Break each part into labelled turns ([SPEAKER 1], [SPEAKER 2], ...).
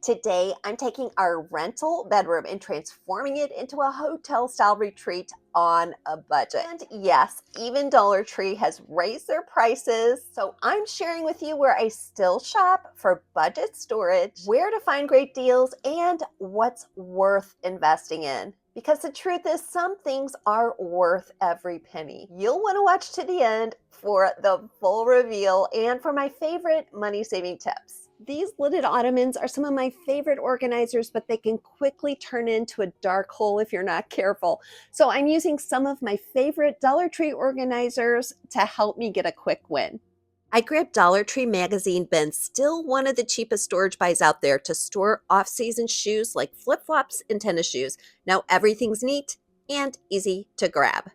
[SPEAKER 1] Today, I'm taking our rental bedroom and transforming it into a hotel-style retreat on a budget. And yes, even Dollar Tree has raised their prices, so I'm sharing with you where I still shop for budget storage, where to find great deals, and what's worth investing in. Because the truth is, some things are worth every penny. You'll want to watch to the end for the full reveal and for my favorite money-saving tips. These lidded ottomans are some of my favorite organizers, but they can quickly turn into a dark hole if you're not careful. So I'm using some of my favorite Dollar Tree organizers to help me get a quick win. I grabbed Dollar Tree magazine bins, still one of the cheapest storage buys out there, to store off-season shoes like flip-flops and tennis shoes. Now everything's neat and easy to grab.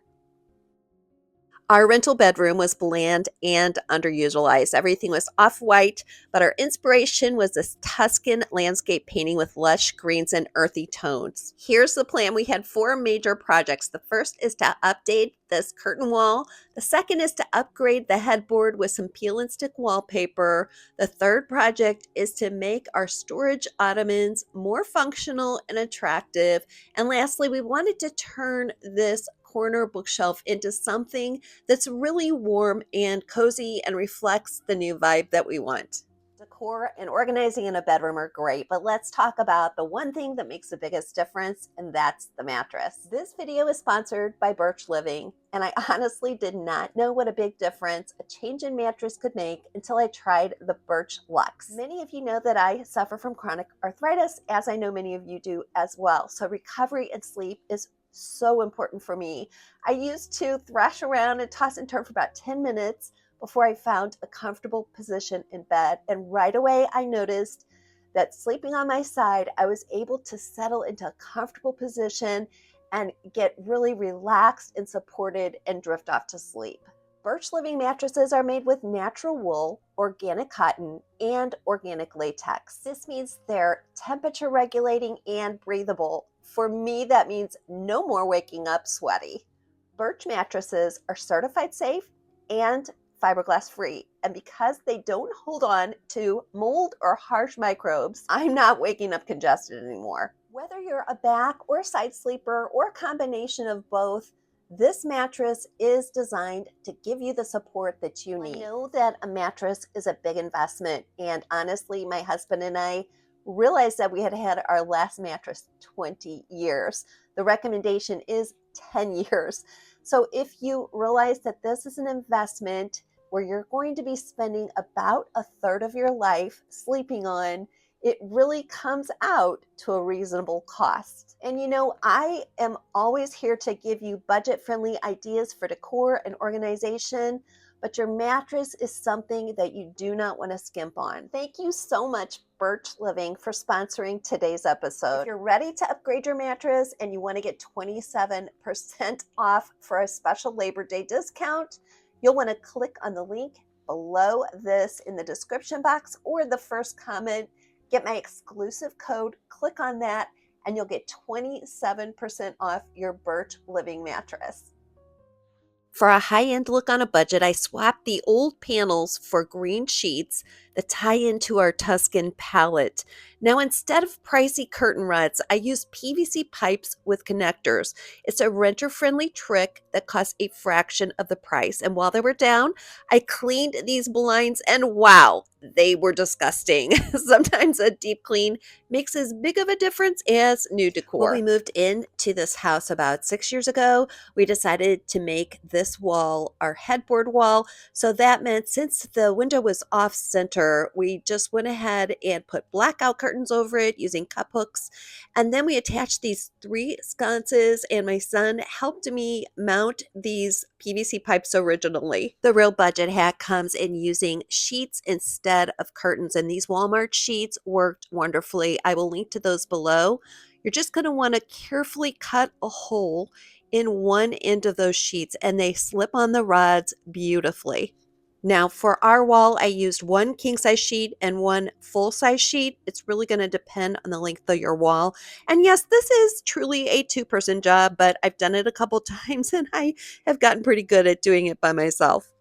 [SPEAKER 1] Our rental bedroom was bland and underutilized. Everything was off-white, but our inspiration was this Tuscan landscape painting with lush greens and earthy tones. Here's the plan. We had 4 major projects. The first is to update this curtain wall. The second is to upgrade the headboard with some peel and stick wallpaper. The third project is to make our storage ottomans more functional and attractive. And lastly, we wanted to turn this corner bookshelf into something that's really warm and cozy and reflects the new vibe that we want. Decor and organizing in a bedroom are great, but let's talk about the one thing that makes the biggest difference, and that's the mattress. This video is sponsored by Birch Living, and I honestly did not know what a big difference a change in mattress could make until I tried the Birch Luxe. Many of you know that I suffer from chronic arthritis, as I know many of you do as well. So recovery and sleep is so important for me. I used to thrash around and toss and turn for about 10 minutes before I found a comfortable position in bed. And right away, I noticed that sleeping on my side, I was able to settle into a comfortable position and get really relaxed and supported and drift off to sleep. Birch Living mattresses are made with natural wool, organic cotton, and organic latex. This means they're temperature regulating and breathable. For me, that means no more waking up sweaty. Birch mattresses are certified safe and fiberglass free. And because they don't hold on to mold or harsh microbes, I'm not waking up congested anymore. Whether you're a back or side sleeper or a combination of both, this mattress is designed to give you the support that you need. I know that a mattress is a big investment, and honestly, my husband and I realized that we had had our last mattress 20 years. The recommendation is 10 years. So if you realize that this is an investment where you're going to be spending about a third of your life sleeping on, it really comes out to a reasonable cost. And you know, I am always here to give you budget-friendly ideas for decor and organization, but your mattress is something that you do not want to skimp on. Thank you so much, Birch Living, for sponsoring today's episode. If you're ready to upgrade your mattress and you want to get 27% off for a special Labor Day discount, you'll want to click on the link below this in the description box or the first comment. Get my exclusive code, click on that, and you'll get 27% off your Birch Living mattress. For a high-end look on a budget, I swapped the old panels for green sheets that tie into our Tuscan palette. Now, instead of pricey curtain rods, I used PVC pipes with connectors. It's a renter-friendly trick that costs a fraction of the price. And while they were down, I cleaned these blinds, and wow, they were disgusting. Sometimes a deep clean makes as big of a difference as new decor. When we moved into this house about 6 years ago, we decided to make this wall our headboard wall. So that meant since the window was off center, we just went ahead and put blackout curtains over it using cup hooks. And then we attached these 3 sconces, and my son helped me mount these PVC pipes originally. The real budget hack comes in using sheets instead of curtains, and these Walmart sheets worked wonderfully. I will link to those below. You're just going to want to carefully cut a hole in one end of those sheets, and they slip on the rods beautifully. Now, for our wall, I used 1 king-size sheet and 1 full-size sheet. It's really going to depend on the length of your wall. And yes, this is truly a 2-person job, but I've done it a couple times, and I have gotten pretty good at doing it by myself.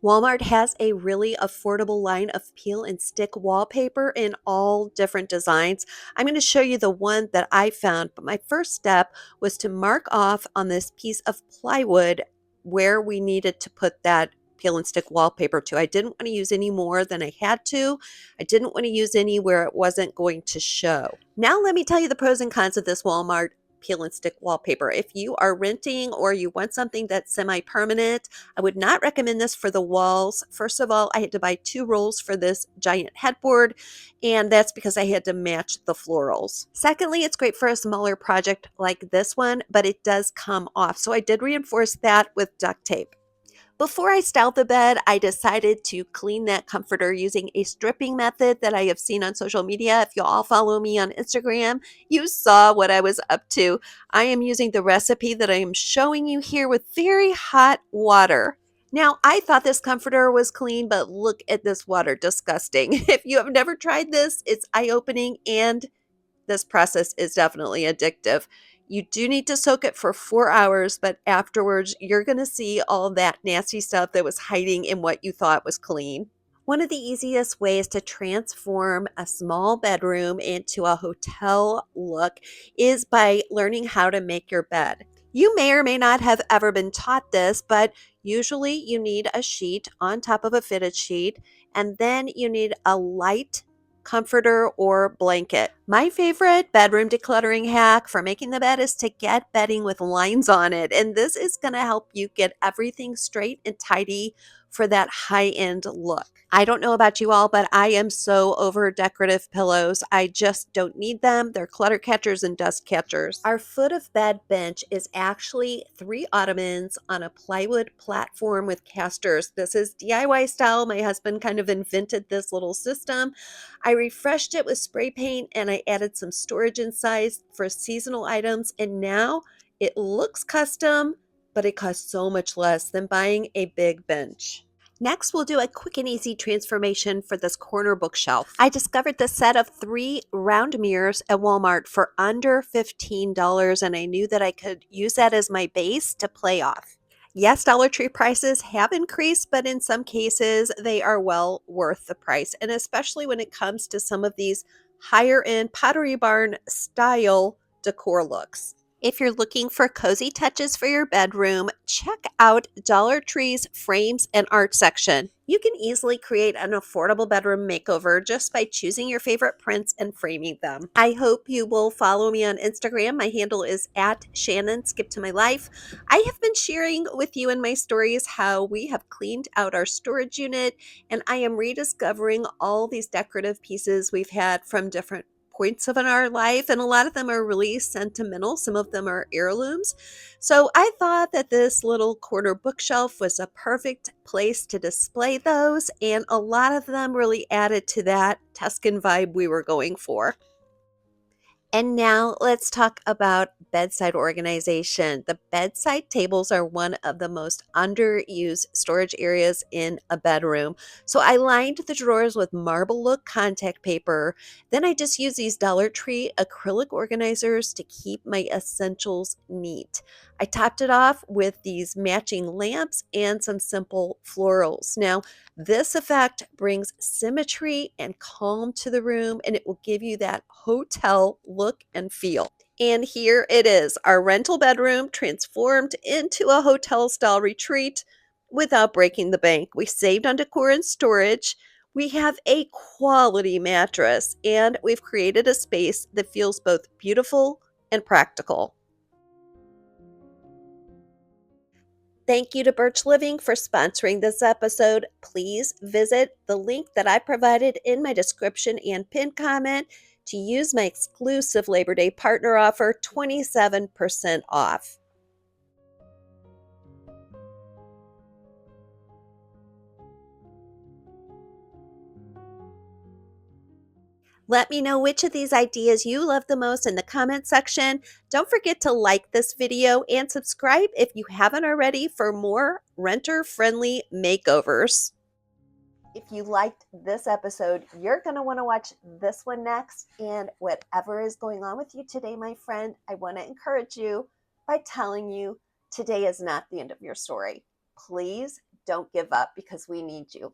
[SPEAKER 1] Walmart has a really affordable line of peel and stick wallpaper in all different designs. I'm going to show you the one that I found, but my first step was to mark off on this piece of plywood where we needed to put that peel and stick wallpaper to. I didn't want to use any more than I had to. I didn't want to use any where it wasn't going to show. Now let me tell you the pros and cons of this Walmart peel and stick wallpaper. If you are renting or you want something that's semi-permanent, I would not recommend this for the walls. First of all, I had to buy 2 rolls for this giant headboard, and that's because I had to match the florals. Secondly, it's great for a smaller project like this one, but it does come off. So I did reinforce that with duct tape. Before I styled the bed, I decided to clean that comforter using a stripping method that I have seen on social media. If you all follow me on Instagram, you saw what I was up to. I am using the recipe that I am showing you here with very hot water. Now, I thought this comforter was clean, but look at this water, disgusting. If you have never tried this, it's eye-opening, and this process is definitely addictive. You do need to soak it for 4 hours, but afterwards, you're going to see all that nasty stuff that was hiding in what you thought was clean. One of the easiest ways to transform a small bedroom into a hotel look is by learning how to make your bed. You may or may not have ever been taught this, but usually you need a sheet on top of a fitted sheet, and then you need a light comforter or blanket. My favorite bedroom decluttering hack for making the bed is to get bedding with lines on it, and this is going to help you get everything straight and tidy for that high-end look. I don't know about you all, but I am so over decorative pillows. I just don't need them. They're clutter catchers and dust catchers. Our foot of bed bench is actually 3 Ottomans on a plywood platform with casters. This is DIY style. My husband kind of invented this little system. I refreshed it with spray paint and I added some storage inside for seasonal items, and now it looks custom, but it costs so much less than buying a big bench. Next, we'll do a quick and easy transformation for this corner bookshelf. I discovered this set of 3 round mirrors at Walmart for under $15, and I knew that I could use that as my base to play off. Yes, Dollar Tree prices have increased, but in some cases, they are well worth the price, and especially when it comes to some of these higher end Pottery Barn style decor looks. If you're looking for cozy touches for your bedroom, check out Dollar Tree's frames and art section. You can easily create an affordable bedroom makeover just by choosing your favorite prints and framing them. I hope you will follow me on Instagram. My handle is at Shannon Skip to My Life. I have been sharing with you in my stories how we have cleaned out our storage unit, and I am rediscovering all these decorative pieces we've had from different points of in our life, and a lot of them are really sentimental. Some of them are heirlooms. So I thought that this little corner bookshelf was a perfect place to display those, and a lot of them really added to that Tuscan vibe we were going for. And now let's talk about bedside organization. The bedside tables are one of the most underused storage areas in a bedroom. So I lined the drawers with marble look contact paper. Then I just used these Dollar Tree acrylic organizers to keep my essentials neat. I topped it off with these matching lamps and some simple florals. Now, this effect brings symmetry and calm to the room, and it will give you that hotel look and feel. And here it is, our rental bedroom transformed into a hotel style retreat without breaking the bank. We saved on decor and storage. We have a quality mattress, and we've created a space that feels both beautiful and practical. Thank you to Birch Living for sponsoring this episode. Please visit the link that I provided in my description and pinned comment to use my exclusive Labor Day partner offer, 27% off. Let me know which of these ideas you love the most in the comment section. Don't forget to like this video and subscribe if you haven't already for more renter-friendly makeovers. If you liked this episode, you're going to want to watch this one next. And whatever is going on with you today, my friend, I want to encourage you by telling you today is not the end of your story. Please don't give up because we need you.